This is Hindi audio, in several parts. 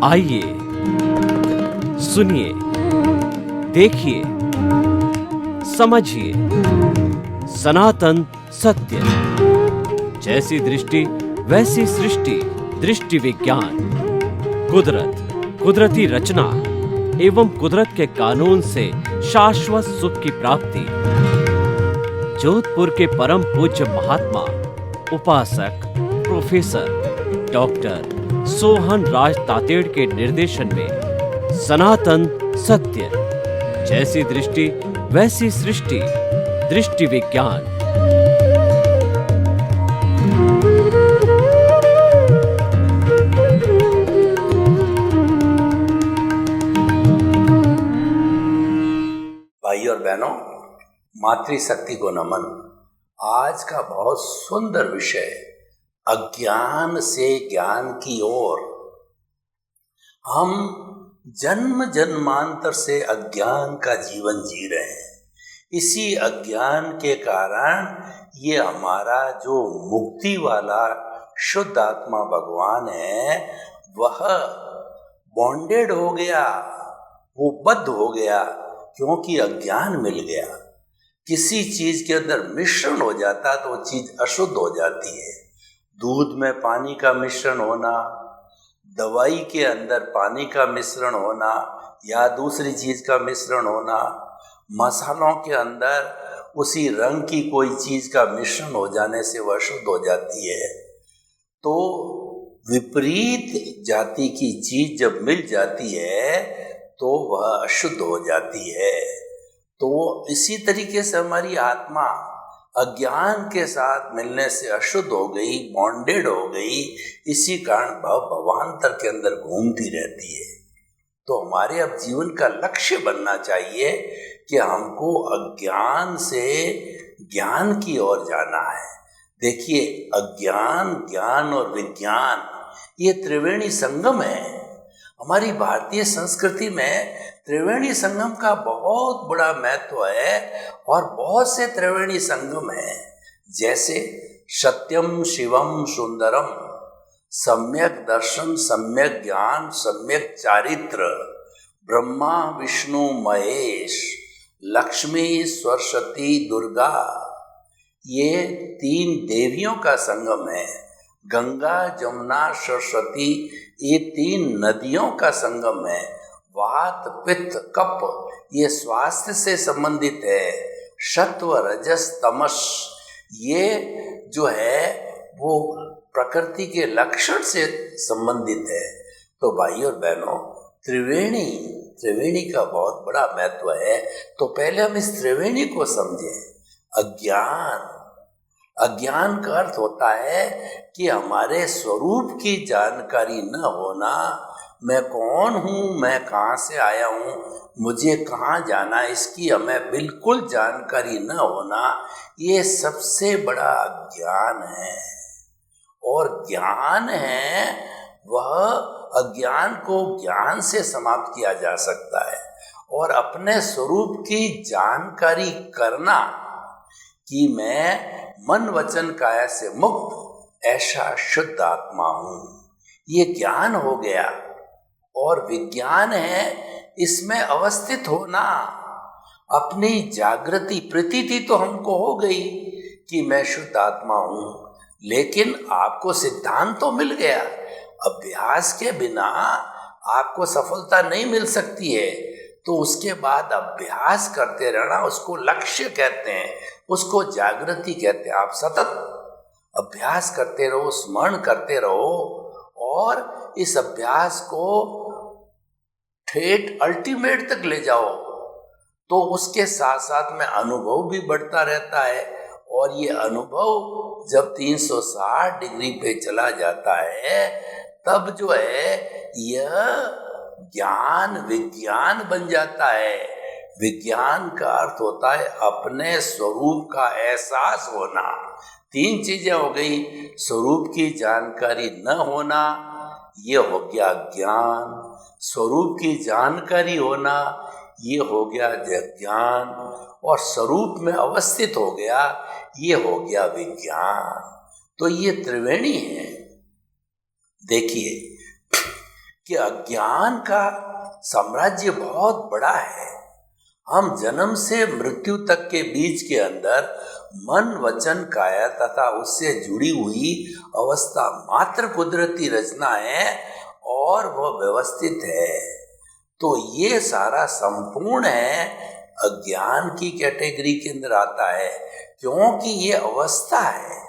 आइए, सुनिए, देखिए, समझिए सनातन सत्य। जैसी दृष्टि वैसी सृष्टि, दृष्टि विज्ञान। कुदरत, कुदरती रचना एवं कुदरत के कानून से शाश्वत सुख की प्राप्ति। जोधपुर के परम पूज्य महात्मा उपासक प्रोफेसर डॉक्टर सोहन राज तातेड़ के निर्देशन में सनातन सत्य। जैसी दृष्टि वैसी सृष्टि, दृष्टि विज्ञान। भाई और बहनों, मातृशक्ति को नमन। आज का बहुत सुंदर विषय, अज्ञान से ज्ञान की ओर। हम जन्म जन्मांतर से अज्ञान का जीवन जी रहे हैं। इसी अज्ञान के कारण ये हमारा जो मुक्ति वाला शुद्ध आत्मा भगवान है, वह बॉन्डेड हो गया, वो बद्ध हो गया, क्योंकि अज्ञान मिल गया। किसी चीज के अंदर मिश्रण हो जाता तो वो चीज अशुद्ध हो जाती है। दूध में पानी का मिश्रण होना, दवाई के अंदर पानी का मिश्रण होना या दूसरी चीज का मिश्रण होना, मसालों के अंदर उसी रंग की कोई चीज का मिश्रण हो जाने से वह अशुद्ध हो जाती है। तो विपरीत जाति की चीज जब मिल जाती है तो वह अशुद्ध हो जाती है। तो इसी तरीके से हमारी आत्मा अज्ञान के साथ मिलने से अशुद्ध हो गई, बॉन्डेड हो गई। इसी कारण भवांतर के अंदर घूमती रहती है। तो हमारे अब जीवन का लक्ष्य बनना चाहिए कि हमको अज्ञान से ज्ञान की ओर जाना है। देखिए, अज्ञान, ज्ञान और विज्ञान ये त्रिवेणी संगम है। हमारी भारतीय संस्कृति में त्रिवेणी संगम का बहुत बड़ा महत्व है और बहुत से त्रिवेणी संगम हैं, जैसे सत्यम शिवम सुंदरम, सम्यक दर्शन, सम्यक ज्ञान, सम्यक चारित्र, ब्रह्मा विष्णु महेश, लक्ष्मी सरस्वती दुर्गा। ये तीन देवियों का संगम है। गंगा जमुना सरस्वती, ये तीन नदियों का संगम है। वात पित्त कफ ये स्वास्थ्य से संबंधित है। सत्व रजस तमस ये जो है वो प्रकृति के लक्षण से संबंधित है। तो भाई और बहनों, त्रिवेणी का बहुत बड़ा महत्व है। तो पहले हम इस त्रिवेणी को समझें। अज्ञान का अर्थ होता है कि हमारे स्वरूप की जानकारी न होना। मैं कौन हूँ, मैं कहाँ से आया हूँ, मुझे कहाँ जाना, इसकी हमें बिल्कुल जानकारी न होना, ये सबसे बड़ा अज्ञान है। और ज्ञान है वह, अज्ञान को ज्ञान से समाप्त किया जा सकता है। और अपने स्वरूप की जानकारी करना कि मैं मन वचन काया से मुक्त ऐसा शुद्ध आत्मा हूँ, ये ज्ञान हो गया। और विज्ञान है इसमें अवस्थित होना। अपनी जागृति प्रतीति तो हमको हो गई कि मैं शुद्ध आत्मा हूँ, लेकिन आपको सिद्धांत तो मिल गया। अभ्यास के बिना आपको सफलता नहीं मिल सकती है। तो उसके बाद अभ्यास करते रहना, उसको लक्ष्य कहते हैं, उसको जागृति कहते हैं। आप सतत अभ्यास करते रहो, स्मरण करते रहो और इस अभ्यास को ठेठ अल्टीमेट तक ले जाओ। तो उसके साथ साथ में अनुभव भी बढ़ता रहता है। और ये अनुभव जब 360 डिग्री पे चला जाता है, तब जो है यह ज्ञान विज्ञान बन जाता है। विज्ञान का अर्थ होता है अपने स्वरूप का एहसास होना। तीन चीजें हो गई, स्वरूप की जानकारी न होना, ये हो गया ज्ञान। स्वरूप की जानकारी होना, ये हो गया ज्ञान, और स्वरूप में अवस्थित हो गया, ये हो गया विज्ञान। तो ये त्रिवेणी है। देखिए कि अज्ञान का साम्राज्य बहुत बड़ा है। हम जन्म से मृत्यु तक के बीच के अंदर मन, वचन, काया तथा उससे जुड़ी हुई अवस्था मात्र कुदरती रचना है और वह व्यवस्थित है। तो ये सारा संपूर्ण है, अज्ञान की कैटेगरी के अंदर आता है, क्योंकि ये अवस्था है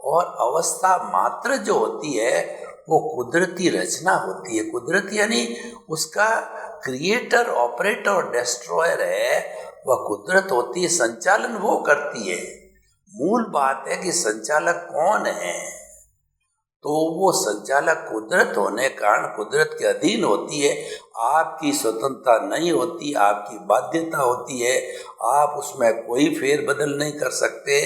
और अवस्था मात्र जो होती है वो कुदरती रचना होती है। कुदरती यानी उसका क्रिएटर, ऑपरेटर और डिस्ट्रॉयर है, वह कुदरत होती है, संचालन वो करती है। मूल बात है कि संचालक कौन है, तो वो संचालक कुदरत होने कारण कुदरत के अधीन होती है। आपकी स्वतंत्रता नहीं होती, आपकी बाध्यता होती है, आप उसमें कोई फेरबदल नहीं कर सकते।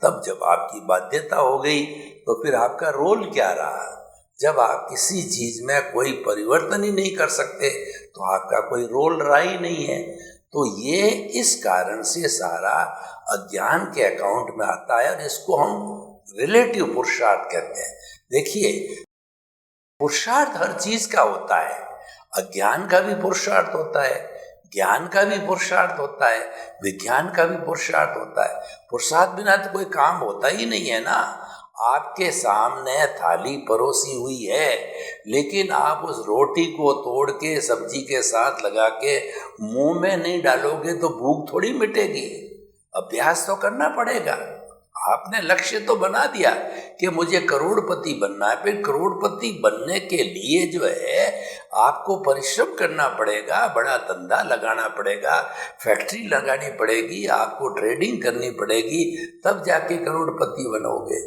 तब जब आपकी बाध्यता हो गई तो फिर आपका रोल क्या रहा? जब आप किसी चीज में कोई परिवर्तन ही नहीं कर सकते तो आपका कोई रोल रहा ही नहीं है। तो ये इस कारण से सारा अज्ञान के अकाउंट में आता है और इसको हम रिलेटिव पुरुषार्थ कहते हैं। देखिए, पुरुषार्थ हर चीज का होता है। अज्ञान का भी पुरुषार्थ होता है, ज्ञान का भी पुरुषार्थ होता है, विज्ञान का भी पुरुषार्थ होता है। पुरुषार्थ बिना तो कोई काम होता ही नहीं है ना। आपके सामने थाली परोसी हुई है, लेकिन आप उस रोटी को तोड़ के सब्जी के साथ लगा के मुंह में नहीं डालोगे तो भूख थोड़ी मिटेगी। अभ्यास तो करना पड़ेगा। आपने लक्ष्य तो बना दिया कि मुझे करोड़पति बनना है, फिर करोड़पति बनने के लिए जो है आपको परिश्रम करना पड़ेगा, बड़ा धंधा लगाना पड़ेगा, फैक्ट्री लगानी पड़ेगी, आपको ट्रेडिंग करनी पड़ेगी, तब जाके करोड़पति बनोगे।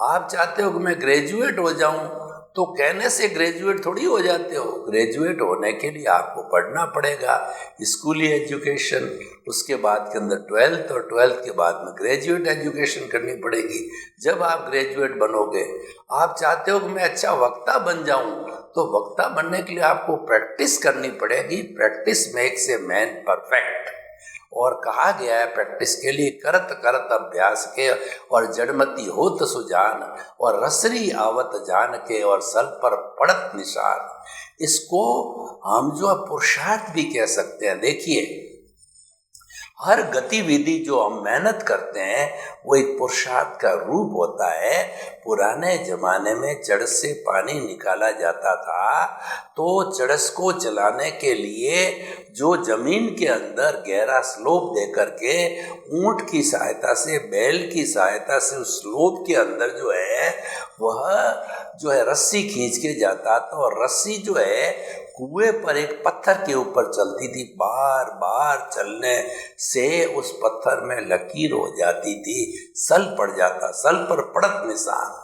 आप चाहते हो कि मैं ग्रेजुएट हो जाऊं, तो कहने से ग्रेजुएट थोड़ी हो जाते हो। ग्रेजुएट होने के लिए आपको पढ़ना पड़ेगा, स्कूली एजुकेशन, उसके बाद के अंदर 12th और 12th के बाद में ग्रेजुएट एजुकेशन करनी पड़ेगी। जब आप ग्रेजुएट बनोगे, आप चाहते हो कि मैं अच्छा वक्ता बन जाऊं, तो वक्ता बनने के लिए आपको प्रैक्टिस करनी पड़ेगी। Practice makes a man perfect. और कहा गया है प्रैक्टिस के लिए करत करत अभ्यास के, और जड़मती होत सुजान, और रसरी आवत जान के, और सल पर पड़त निशान। इसको हम जो पुरुषार्थ भी कह सकते हैं। देखिए, हर गतिविधि जो हम मेहनत करते हैं वो एक पुरुषार्थ का रूप होता है। पुराने जमाने में चरस से पानी निकाला जाता था, तो चरस को चलाने के लिए जो जमीन के अंदर गहरा स्लोप दे करके ऊंट की सहायता से, बैल की सहायता से उस स्लोप के अंदर जो है वह रस्सी खींच के जाता था, और रस्सी जो है कुएं पर एक पत्थर के ऊपर चलती थी। बार बार चलने से उस पत्थर में लकीर हो जाती थी, सल पड़ जाता, सल पर पड़त निशान।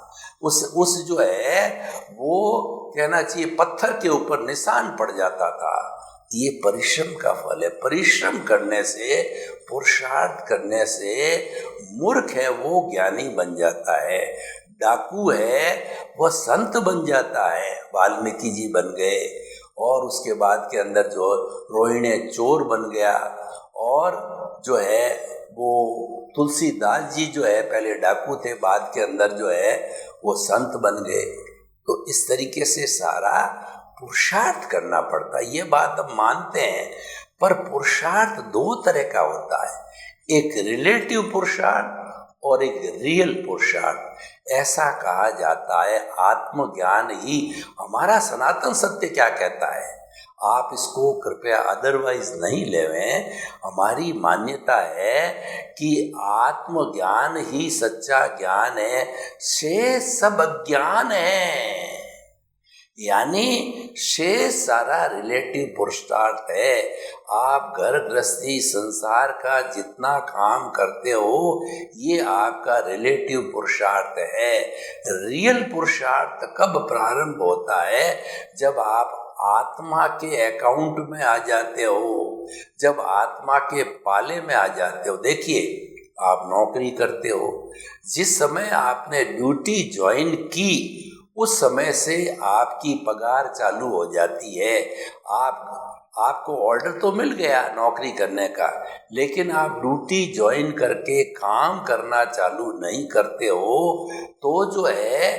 उस जो है वो कहना चाहिए पत्थर के ऊपर निशान पड़ जाता था। ये परिश्रम का फल है। परिश्रम करने से, पुरुषार्थ करने से मूर्ख है वो ज्ञानी बन जाता है, डाकू है वह संत बन जाता है। वाल्मीकि जी बन गए, और उसके बाद के अंदर जो रोहिणी चोर बन गया, और जो है वो तुलसीदास जी जो है पहले डाकू थे, बाद के अंदर जो है वो संत बन गए। तो इस तरीके से सारा पुरुषार्थ करना पड़ता है, ये बात हम मानते हैं। पर पुरुषार्थ दो तरह का होता है, एक रिलेटिव पुरुषार्थ और एक रियल पुरुषार्थ। ऐसा कहा जाता है आत्मज्ञान ही हमारा सनातन सत्य क्या कहता है। आप इसको कृपया अदरवाइज नहीं लेवें। हमारी मान्यता है कि आत्मज्ञान ही सच्चा ज्ञान है, शेष सब अज्ञान है। यानी शेष सारा रिलेटिव पुरुषार्थ है। आप घर गृहस्थी संसार का जितना काम करते हो, ये आपका रिलेटिव पुरुषार्थ है। रियल पुरुषार्थ कब प्रारंभ होता है? जब आप आत्मा के अकाउंट में आ जाते हो, जब आत्मा के पाले में आ जाते हो। देखिए, आप नौकरी करते हो, जिस समय आपने ड्यूटी ज्वाइन की उस समय से आपकी पगार चालू हो जाती है। आप आपको ऑर्डर तो मिल गया नौकरी करने का, लेकिन आप ड्यूटी ज्वाइन करके काम करना चालू नहीं करते हो तो जो है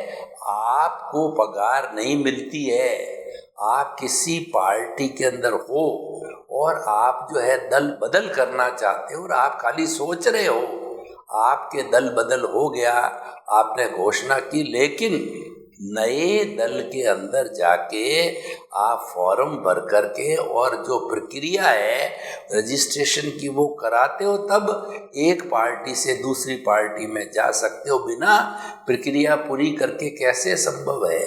आपको पगार नहीं मिलती है। आप किसी पार्टी के अंदर हो और आप जो है दल बदल करना चाहते हो और आप खाली सोच रहे हो, आपके दल बदल हो गया, आपने घोषणा की, लेकिन नए दल के अंदर जाके आप फॉर्म भर करके और जो प्रक्रिया है रजिस्ट्रेशन की वो कराते हो, तब एक पार्टी से दूसरी पार्टी में जा सकते हो। बिना प्रक्रिया पूरी करके कैसे संभव है?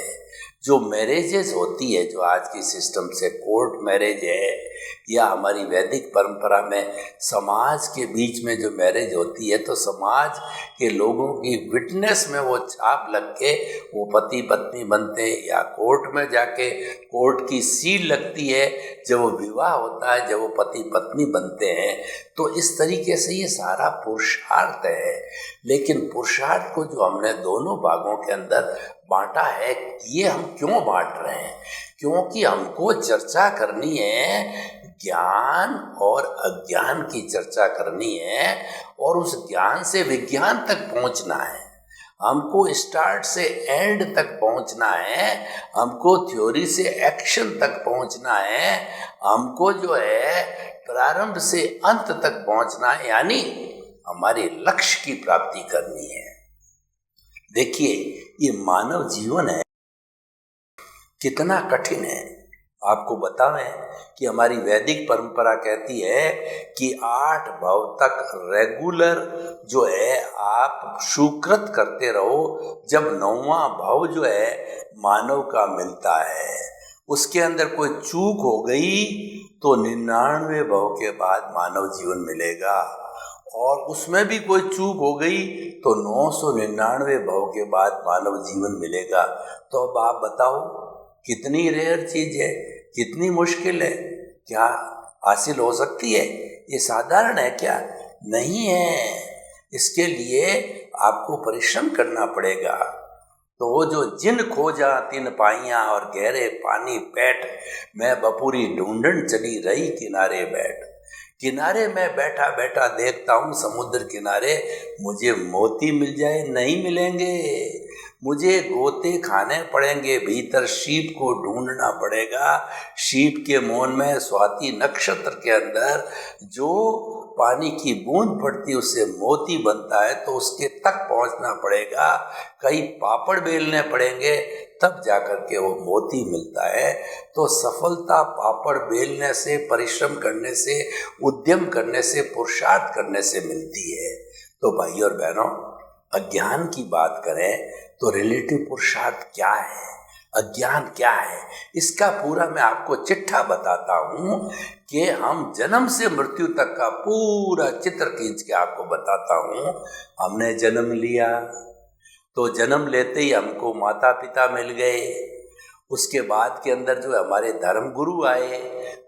जो मैरिजेज होती है, जो आज की सिस्टम से कोर्ट मैरिज है या हमारी वैदिक परंपरा में समाज के बीच में जो मैरिज होती है, तो समाज के लोगों की विटनेस में वो छाप लग के वो पति पत्नी बनते हैं, या कोर्ट में जाके कोर्ट की सील लगती है जब वो विवाह होता है, जब वो पति पत्नी बनते हैं। तो इस तरीके से ये सारा पुरुषार्थ है। लेकिन पुरुषार्थ को जो हमने दोनों भागों के अंदर बांटा है, ये हम क्यों बांट रहे हैं? क्योंकि हमको चर्चा करनी है, ज्ञान और अज्ञान की चर्चा करनी है, और उस ज्ञान से विज्ञान तक पहुंचना है। हमको स्टार्ट से एंड तक पहुंचना है, हमको थ्योरी से एक्शन तक पहुंचना है, हमको जो है प्रारंभ से अंत तक पहुंचना है, यानी हमारे लक्ष्य की प्राप्ति करनी है। देखिए, ये मानव जीवन है कितना कठिन है। आपको बताएं कि हमारी वैदिक परंपरा कहती है कि 8 भाव तक रेगुलर जो है आप सुकृत करते रहो। जब 9वां भाव जो है मानव का मिलता है, उसके अंदर कोई चूक हो गई तो 99 भाव के बाद मानव जीवन मिलेगा, और उसमें भी कोई चूक हो गई तो 999 भाव के बाद मानव जीवन मिलेगा। तो अब आप बताओ कितनी रेयर चीज है, कितनी मुश्किल है, क्या हासिल हो सकती है? ये साधारण है क्या? नहीं है। इसके लिए आपको परिश्रम करना पड़ेगा। तो वो जो जिन खोजा तिन पाइयां और गहरे पानी बैठ, मैं बपूरी ढूंढन चली रही किनारे बैठ। किनारे में बैठा बैठा देखता हूँ समुद्र किनारे, मुझे मोती मिल जाए नहीं मिलेंगे, मुझे गोते खाने पड़ेंगे, भीतर शीप को ढूंढना पड़ेगा। शीप के मौन में स्वाति नक्षत्र के अंदर जो पानी की बूंद पड़ती है उससे मोती बनता है, तो उसके तक पहुंचना पड़ेगा, कई पापड़ बेलने पड़ेंगे, तब जाकर के वो मोती मिलता है। तो सफलता पापड़ बेलने से, परिश्रम करने से, उद्यम करने से, पुरुषार्थ करने से मिलती है। तो भाई और बहनों, अज्ञान की बात करें तो रिलेटिव पुरुषार्थ क्या है, अज्ञान क्या है, इसका पूरा मैं आपको चिट्ठा बताता हूँ कि हम जन्म से मृत्यु तक का पूरा चित्र खींच के आपको बताता हूँ। हमने जन्म लिया तो जन्म लेते ही हमको माता पिता मिल गए, उसके बाद के अंदर जो हमारे धर्म गुरु आए,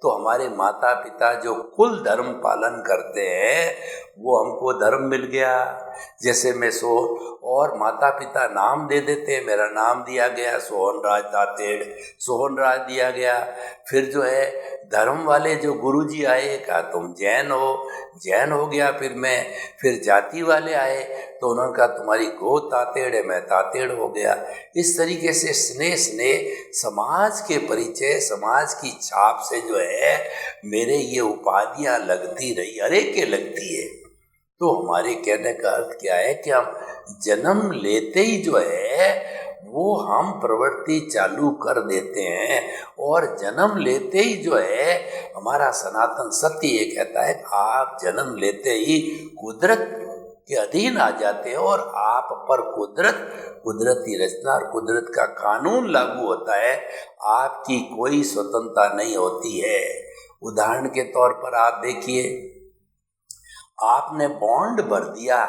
तो हमारे माता पिता जो कुल धर्म पालन करते हैं वो हमको धर्म मिल गया। जैसे मैं और माता पिता नाम दे देते हैं, मेरा नाम दिया गया सोहन राज तातेड़, सोहन राज दिया गया। फिर जो है धर्म वाले जो गुरुजी आए, कहा तुम जैन हो, जैन हो गया। फिर जाति वाले आए तो उन्होंने कहा तुम्हारी गो तातेड़ है, मैं तातेड़ हो गया। इस तरीके से स्नेह स्नेह समाज के परिचय, समाज की छाप से जो है मेरे ये उपाधियां लगती रही, हर एक के लगती है। तो हमारे कहने का अर्थ क्या है कि हम जन्म लेते ही जो है वो हम प्रवृत्ति चालू कर देते हैं, और जन्म लेते ही जो है हमारा सनातन सत्य ये कहता है आप जन्म लेते ही कुदरत के अधीन आ जाते हो, और आप पर कुदरती रचना और कुदरत का कानून लागू होता है, आपकी कोई स्वतंत्रता नहीं होती है। उदाहरण के तौर पर आप देखिए, आपने बॉन्ड भर दिया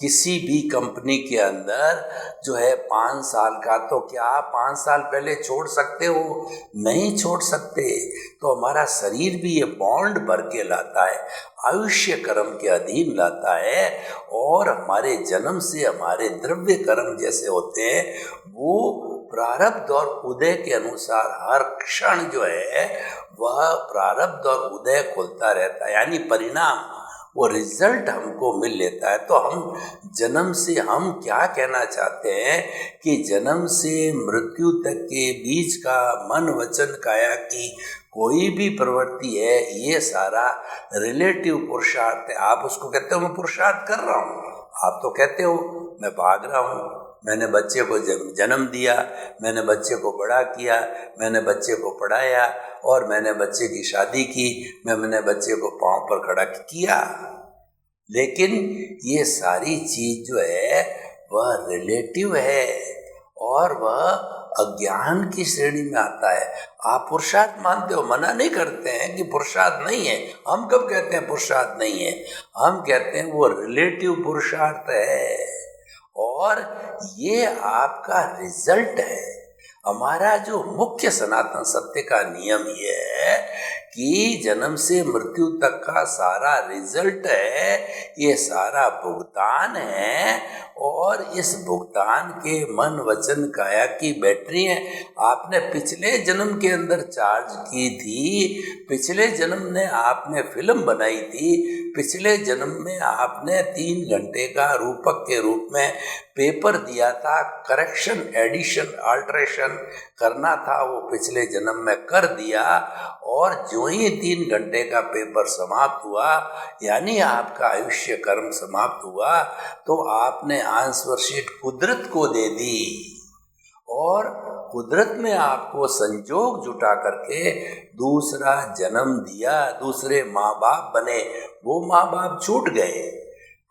किसी भी कंपनी के अंदर जो है 5 साल का, तो क्या आप 5 साल पहले छोड़ सकते हो? नहीं छोड़ सकते। तो हमारा शरीर भी ये बॉन्ड भर के लाता है, आयुष्य कर्म के अधीन लाता है, और हमारे जन्म से हमारे द्रव्य कर्म जैसे होते हैं वो प्रारब्ध और उदय के अनुसार हर क्षण जो है वह प्रारब्ध और उदय खुलता रहता है, यानी परिणाम, वो रिजल्ट हमको मिल लेता है। तो हम जन्म से हम क्या कहना चाहते हैं कि जन्म से मृत्यु तक के बीच का मन वचन काया की कोई भी प्रवृत्ति है, ये सारा रिलेटिव पुरुषार्थ है। आप उसको कहते हो मैं पुरुषार्थ कर रहा हूँ, आप तो कहते हो मैं भाग रहा हूँ, मैंने बच्चे को जन्म दिया, मैंने बच्चे को बड़ा किया, मैंने बच्चे को पढ़ाया और मैंने बच्चे की शादी की, मैंने बच्चे को पांव पर खड़ा किया। लेकिन ये सारी चीज जो है वह रिलेटिव है और वह अज्ञान की श्रेणी में आता है। आप पुरुषार्थ मानते हो, मना नहीं करते हैं कि पुरुषार्थ नहीं है। हम कब कहते हैं पुरुषार्थ नहीं है? हम कहते हैं वो रिलेटिव पुरुषार्थ है और ये आपका रिजल्ट है। हमारा जो मुख्य सनातन सत्य का नियम ये है कि जन्म से मृत्यु तक का सारा रिजल्ट है, ये सारा भुगतान है और इस भुगतान के मन वचन काया की बैटरी है। आपने पिछले जन्म के अंदर चार्ज की थी, पिछले जन्म में आपने फिल्म बनाई थी, पिछले जन्म में आपने 3 घंटे का रूपक के रूप में पेपर दिया था, करेक्शन एडिशन अल्ट्रेशन करना था, वो पिछले जन्म में कर दिया और जो ही 3 घंटे का पेपर समाप्त हुआ, यानी आपका आयुष्य कर्म समाप्त हुआ, तो आपने आंसर शीट कुदरत को दे दी और कुदरत में आपको संजोग जुटा करके दूसरा जन्म दिया, दूसरे माँ बाप बने। वो माँ बाप छूट गए।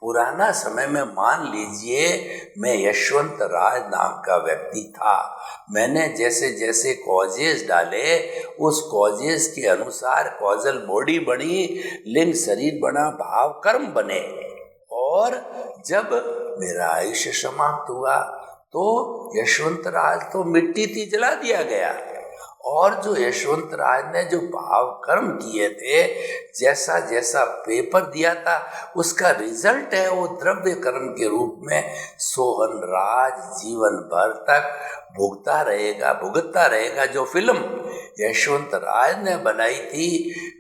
पुराना समय में मान लीजिए मैं यशवंत राज नाम का व्यक्ति था, मैंने जैसे जैसे कॉजेस डाले उस कॉजेस के अनुसार कॉजल बॉडी बनी, लिंग शरीर बना, भाव कर्म बने और जब मेरा आयुष्य समाप्त हुआ तो यशवंत राज तो मिट्टी थी, जला दिया गया और जो यशवंत राज ने जो भाव कर्म किए थे, जैसा जैसा पेपर दिया था, उसका रिजल्ट है वो द्रव्य कर्म के रूप में सोहन राज जीवन भर तक भुगतता रहेगा। जो फिल्म यशवंत राज ने बनाई थी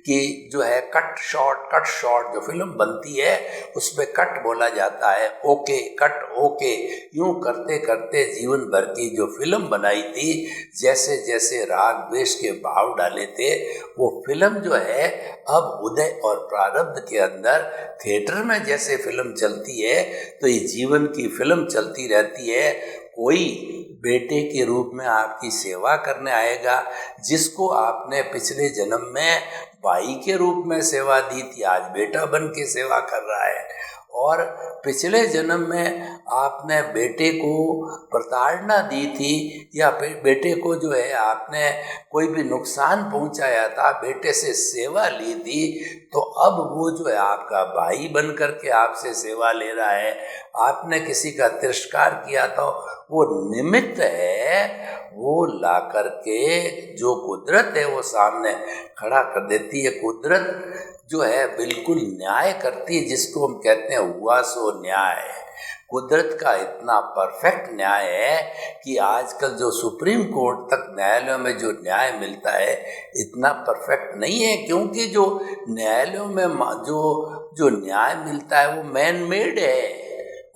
कि जो है कट शॉट जो फिल्म बनती है उसमें कट बोला जाता है, ओके कट ओके, यूं करते करते जीवन भर की जो फिल्म बनाई थी, जैसे जैसे राग द्वेष के भाव डाले थे, वो फिल्म जो है अब उदय और प्रारब्ध के अंदर थिएटर में जैसे फिल्म चलती है तो ये जीवन की फिल्म चलती रहती है। कोई बेटे के रूप में आपकी सेवा करने आएगा, जिसको आपने पिछले जन्म में भाई के रूप में सेवा दी थी, आज बेटा बन के सेवा कर रहा है। और पिछले जन्म में आपने बेटे को प्रताड़ना दी थी या बेटे को जो है आपने कोई भी नुकसान पहुंचाया था, बेटे से सेवा ली थी, तो अब वो जो है आपका भाई बन करके आपसे सेवा ले रहा है। आपने किसी का तिरस्कार किया तो वो निमित्त है, वो ला करके जो कुदरत है वो सामने खड़ा कर देती है। कुदरत जो है बिल्कुल न्याय करती है, जिसको हम कहते हैं हुआ सो न्याय। कुदरत का इतना परफेक्ट न्याय है कि आजकल जो सुप्रीम कोर्ट तक न्यायालयों में जो न्याय मिलता है इतना परफेक्ट नहीं है, क्योंकि जो न्यायालयों में जो न्याय मिलता है वो मैन मेड है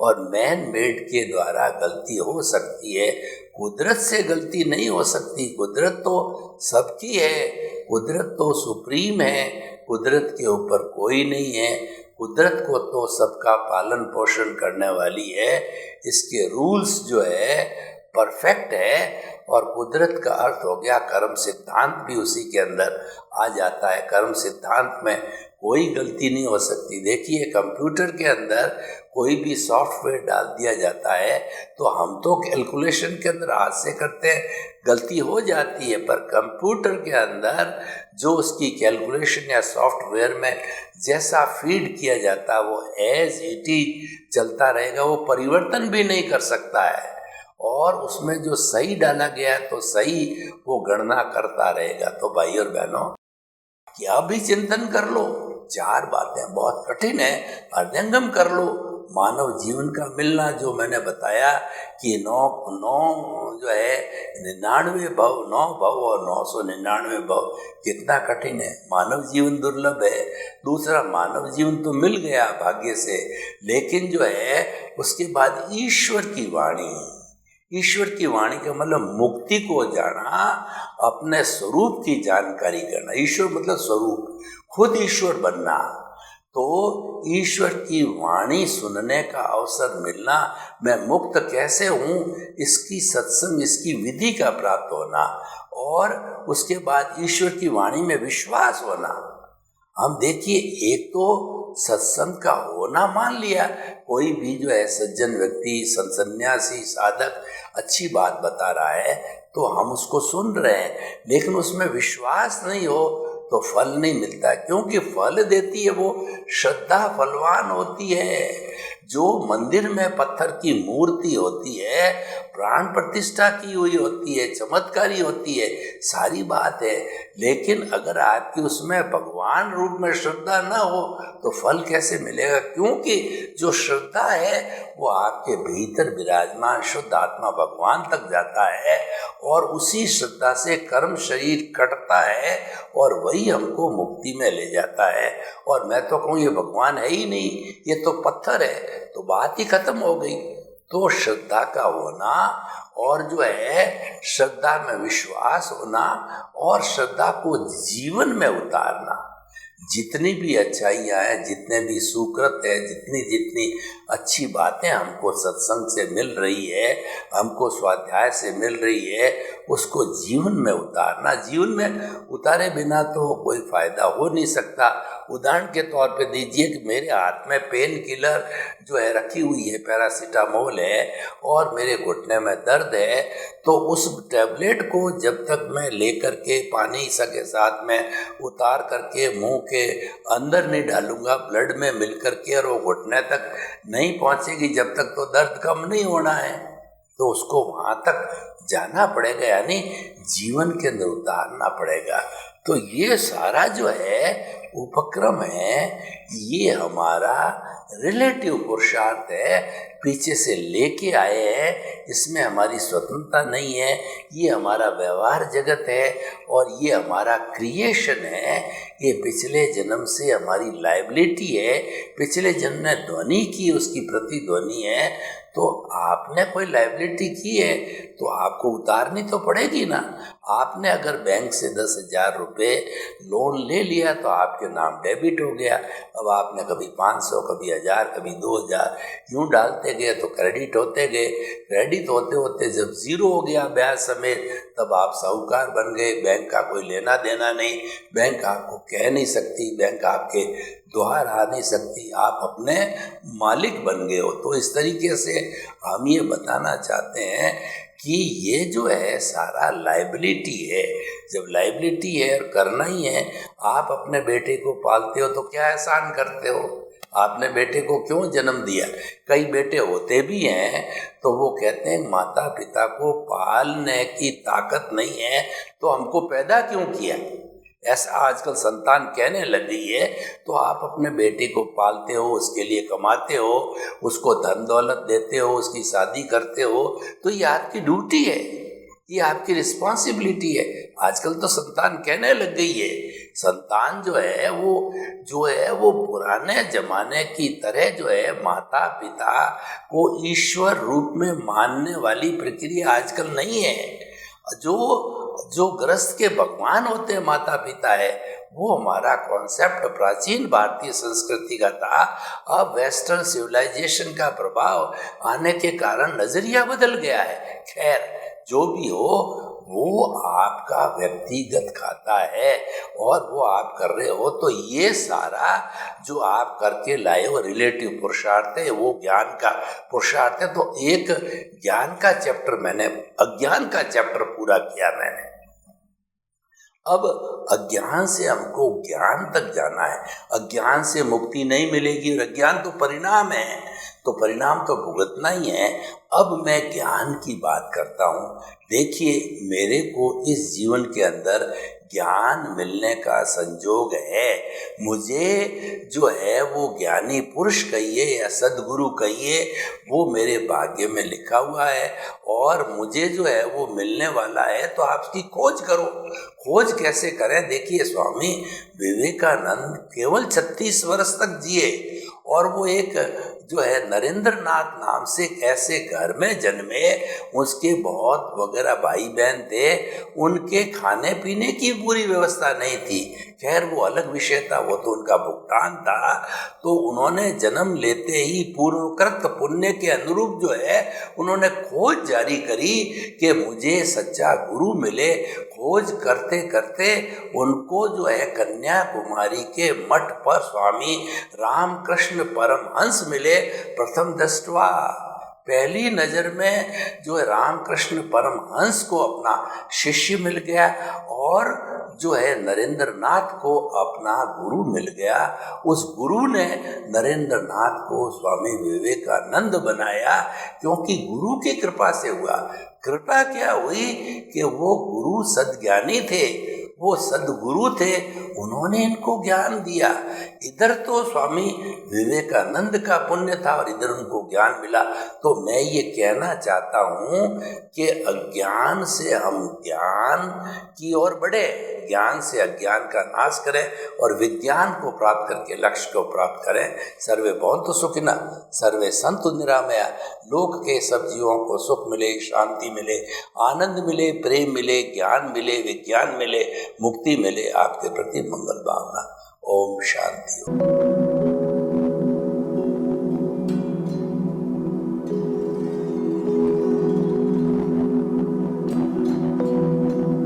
और मैन मेड के द्वारा गलती हो सकती है, कुदरत से गलती नहीं हो सकती। कुदरत तो सबकी है, कुदरत तो सुप्रीम है, कुदरत के ऊपर कोई नहीं है, कुदरत को तो सबका पालन पोषण करने वाली है। इसके रूल्स जो है परफेक्ट है और कुदरत का अर्थ हो गया कर्म सिद्धांत भी उसी के अंदर आ जाता है। कर्म सिद्धांत में कोई गलती नहीं हो सकती। देखिए कंप्यूटर के अंदर कोई भी सॉफ्टवेयर डाल दिया जाता है तो हम तो कैलकुलेशन के अंदर हाथ से करते हैं, गलती हो जाती है, पर कंप्यूटर के अंदर जो उसकी कैलकुलेशन या सॉफ्टवेयर में जैसा फीड किया जाता है वो एज इट इज चलता रहेगा, वो परिवर्तन भी नहीं कर सकता है। और उसमें जो सही डाला गया है तो सही वो गणना करता रहेगा। तो भाई और बहनों, क्या भी चिंतन कर लो, 4 बातें बहुत कठिन है, हृदयंगम कर लो, मानव जीवन का मिलना, जो मैंने बताया कि 99 भव 9 भव और 999 भव, कितना कठिन है। मानव जीवन दुर्लभ है। दूसरा, मानव जीवन तो मिल गया भाग्य से, लेकिन जो है उसके बाद ईश्वर की वाणी, ईश्वर की वाणी का मतलब मुक्ति को जाना, अपने स्वरूप की जानकारी करना। ईश्वर मतलब स्वरूप, खुद ईश्वर बनना। तो ईश्वर की वाणी सुनने का अवसर मिलना, मैं मुक्त कैसे हूँ, इसकी सत्संग, इसकी विधि का प्राप्त होना, और उसके बाद ईश्वर की वाणी में विश्वास होना। हम देखिए, एक तो सत्संग का होना मान लिया, कोई भी जो है सज्जन व्यक्ति, सन्यासी, साधक अच्छी बात बता रहा है तो हम उसको सुन रहे हैं, लेकिन उसमें विश्वास नहीं हो तो फल नहीं मिलता, क्योंकि फल देती है वो श्रद्धा, फलवान होती है। जो मंदिर में पत्थर की मूर्ति होती है, प्राण प्रतिष्ठा की हुई होती है, चमत्कारी होती है, सारी बात है, लेकिन अगर आपकी उसमें भगवान रूप में श्रद्धा ना हो तो फल कैसे मिलेगा? क्योंकि जो श्रद्धा है वो आपके भीतर विराजमान शुद्ध आत्मा भगवान तक जाता है, और उसी श्रद्धा से कर्म शरीर कटता है और वही हमको मुक्ति में ले जाता है। और मैं तो कहूँ ये भगवान है ही नहीं, ये तो पत्थर है, तो बात ही खत्म हो गई। तो श्रद्धा का होना, और जो है श्रद्धा में विश्वास होना, और श्रद्धा को जीवन में उतारना। जितनी भी अच्छाइयाँ हैं, जितने भी सुकृत है, जितनी जितनी अच्छी बातें हमको सत्संग से मिल रही है, हमको स्वाध्याय से मिल रही है, उसको जीवन में उतारना। जीवन में उतारे बिना तो कोई फायदा हो नहीं सकता। उदाहरण के तौर पे दीजिए कि मेरे हाथ में पेन किलर जो है रखी हुई है, पैरासीटामोल है, और मेरे घुटने में दर्द है, तो उस टैबलेट को जब तक मैं लेकर के पानी के साथ में उतार करके मुंह के अंदर नहीं डालूंगा, ब्लड में मिल करके, और वो घुटने तक नहीं पहुंचेगी जब तक, तो दर्द कम नहीं होना है। तो उसको वहां तक जाना पड़ेगा, यानी जीवन के अंदर उतारना पड़ेगा। तो ये सारा जो है उपक्रम है, ये हमारा रिलेटिव पुरुषार्थ है, पीछे से लेके आए हैं, इसमें हमारी स्वतंत्रता नहीं है, ये हमारा व्यवहार जगत है, और ये हमारा क्रिएशन है, ये पिछले जन्म से हमारी लाइबिलिटी है, पिछले जन्म ने ध्वनि की, उसकी प्रतिध्वनि है। तो आपने कोई लाइबिलिटी की है तो आपको उतारनी तो पड़ेगी ना। आपने अगर बैंक से 10,000 रुपये लोन ले लिया तो आपके नाम डेबिट हो गया। अब आपने कभी 500, कभी 1000, कभी 2000 यूँ डालते गए तो क्रेडिट होते गए। क्रेडिट होते होते जब ज़ीरो हो गया ब्याज समेत, तब आप साहूकार बन गए। बैंक का कोई लेना देना नहीं, बैंक आपको कह नहीं सकती, बैंक आपके द्वार आ नहीं सकती, आप अपने मालिक बन गए हो। तो इस तरीके से हम ये बताना चाहते हैं कि ये जो है सारा लाइबिलिटी है। जब लाइबिलिटी है और करना ही है, आप अपने बेटे को पालते हो तो क्या एहसान करते हो? आपने बेटे को क्यों जन्म दिया? कई बेटे होते भी हैं तो वो कहते हैं माता पिता को पालने की ताकत नहीं है तो हमको पैदा क्यों किया, ऐसा आजकल संतान कहने लग गई है। तो आप अपने बेटे को पालते हो, उसके लिए कमाते हो, उसको धन दौलत देते हो, उसकी शादी करते हो, तो ये आपकी ड्यूटी है, ये आपकी रिस्पॉन्सिबिलिटी है। आजकल तो संतान कहने लग गई है। संतान जो है वो पुराने जमाने की तरह जो है माता पिता को ईश्वर रूप में मानने वाली प्रक्रिया आजकल नहीं है। जो ग्रस्त के भगवान होते हैं माता पिता है, वो हमारा कॉन्सेप्ट प्राचीन भारतीय संस्कृति का था। अब वेस्टर्न सिविलाइजेशन का प्रभाव आने के कारण नजरिया बदल गया है। खैर जो भी हो, वो आपका व्यक्तिगत खाता है और वो आप कर रहे हो। तो ये सारा जो आप करके लाए हो रिलेटिव पुरुषार्थ है, वो ज्ञान का पुरुषार्थ है। तो एक ज्ञान का चैप्टर मैंने, अज्ञान का चैप्टर पूरा किया मैंने। अब अज्ञान से हमको ज्ञान तक जाना है। अज्ञान से मुक्ति नहीं मिलेगी, और अज्ञान तो परिणाम है, तो परिणाम तो भुगतना ही है। अब मैं ज्ञान की बात करता हूँ। देखिए, मेरे को इस जीवन के अंदर ज्ञान मिलने का संजोग है। मुझे जो है वो ज्ञानी पुरुष कहिए या सद्गुरु कहिए, वो मेरे भाग्य में लिखा हुआ है और मुझे जो है वो मिलने वाला है। तो आप इसकी खोज करो। खोज कैसे करें? देखिए, स्वामी विवेकानंद केवल 36 वर्ष तक जिए और वो एक जो है नरेंद्र नाथ नाम से ऐसे घर में जन्मे। उसके बहुत वगैरह भाई बहन थे, उनके खाने पीने की पूरी व्यवस्था नहीं थी। खैर, वो अलग विषय था, वो तो उनका भुगतान था। तो उन्होंने जन्म लेते ही पूर्वकृत पुण्य के अनुरूप जो है उन्होंने खोज जारी करी कि मुझे सच्चा गुरु मिले। खोज करते करते उनको जो है कन्याकुमारी के मठ पर स्वामी रामकृष्ण परमहंस मिले। प्रथम दृष्टवा, पहली नज़र में जो है रामकृष्ण परमहंस को अपना शिष्य मिल गया और जो है नरेंद्र नाथ को अपना गुरु मिल गया। उस गुरु ने नरेंद्र नाथ को स्वामी विवेकानंद बनाया, क्योंकि गुरु की कृपा से हुआ। कृपा क्या हुई कि वो गुरु सद्ज्ञानी थे, वो सद्गुरु थे, उन्होंने इनको ज्ञान दिया। इधर तो स्वामी विवेकानंद का पुण्य था और इधर उनको ज्ञान मिला। तो मैं ये कहना चाहता हूँ कि अज्ञान से हम ज्ञान की ओर बढ़े, ज्ञान से अज्ञान का नाश करें और विज्ञान को प्राप्त करके लक्ष्य को प्राप्त करें। सर्वे भवन्तु सुखिनः, सर्वे सन्तु निरामया। लोक के सब जीवों को सुख मिले, शांति मिले, आनंद मिले, प्रेम मिले, ज्ञान मिले, विज्ञान मिले, मुक्ति मिले। आपके प्रति मंगल भावना। ओम शांति।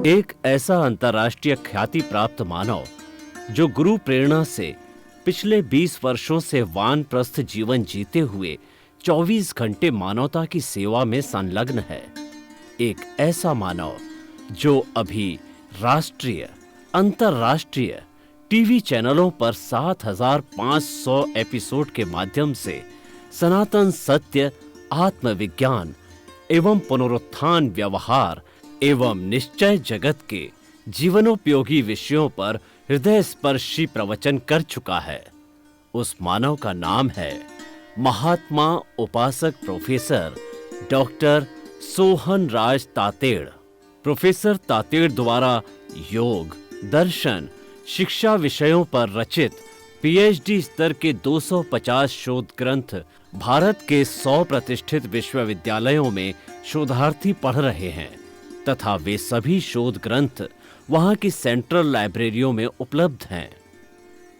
एक ऐसा अंतर्राष्ट्रीय ख्याति प्राप्त मानव जो गुरु प्रेरणा से पिछले 20 वर्षों से वानप्रस्थ जीवन जीते हुए 24 घंटे मानवता की सेवा में संलग्न है। एक ऐसा मानव जो अभी राष्ट्रीय, अंतर्राष्ट्रीय टीवी चैनलों पर 7,500 एपिसोड के माध्यम से सनातन सत्य, आत्मविज्ञान एवं पुनरुत्थान, व्यवहार एवं निश्चय जगत के जीवनोपयोगी विषयों पर हृदय स्पर्शी प्रवचन कर चुका है। उस मानव का नाम है महात्मा उपासक प्रोफेसर डॉक्टर सोहन राज तातेड़। प्रोफेसर तातेड़ द्वारा योग, दर्शन, शिक्षा विषयों पर रचित पीएचडी स्तर के 250 शोध ग्रंथ भारत के 100 प्रतिष्ठित विश्वविद्यालयों में शोधार्थी पढ़ रहे हैं तथा वे सभी शोध ग्रंथ वहां की सेंट्रल लाइब्रेरियों में उपलब्ध हैं।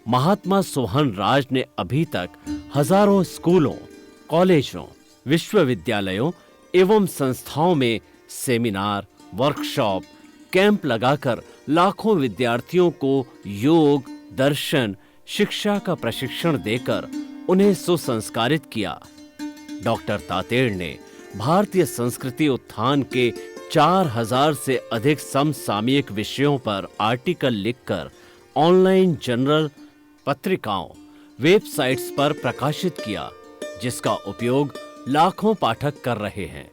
महात्मा सोहन राज ने अभी तक हजारों स्कूलों, कॉलेजों, विश्वविद्यालयों एवं संस्थाओं में सेमिनार, वर्कशॉप, कैंप लगाकर लाखों विद्यार्थियों को योग, दर्शन, शिक्षा का प्रशिक्षण देकर उन्हें सुसंस्कारित किया। डॉक्टर तातेड़ ने भारतीय संस्कृति उत्थान के 4000 से अधिक समसामयिक विषयों पर आर्टिकल लिखकर ऑनलाइन जर्नल, पत्रिकाओं, वेबसाइट्स पर प्रकाशित किया, जिसका उपयोग लाखों पाठक कर रहे हैं।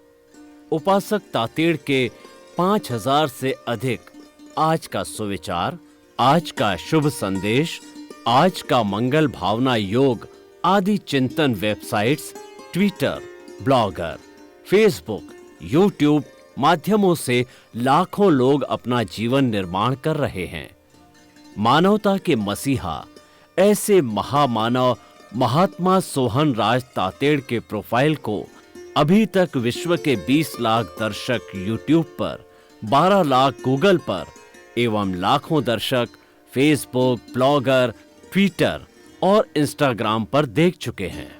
उपासक तातेड़ के 5000 से अधिक आज का सुविचार, आज का शुभ संदेश, आज का मंगल भावना योग आदि चिंतन websites, Twitter, blogger, Facebook, YouTube माध्यमों से लाखों लोग अपना जीवन निर्माण कर रहे हैं। मानवता के मसीहा ऐसे महामानव महात्मा सोहन राज तातेड़ के प्रोफाइल को अभी तक विश्व के 20 लाख दर्शक यूट्यूब पर, 12 लाख गूगल पर एवं लाखों दर्शक फेसबुक, ब्लॉगर, ट्विटर और इंस्टाग्राम पर देख चुके हैं।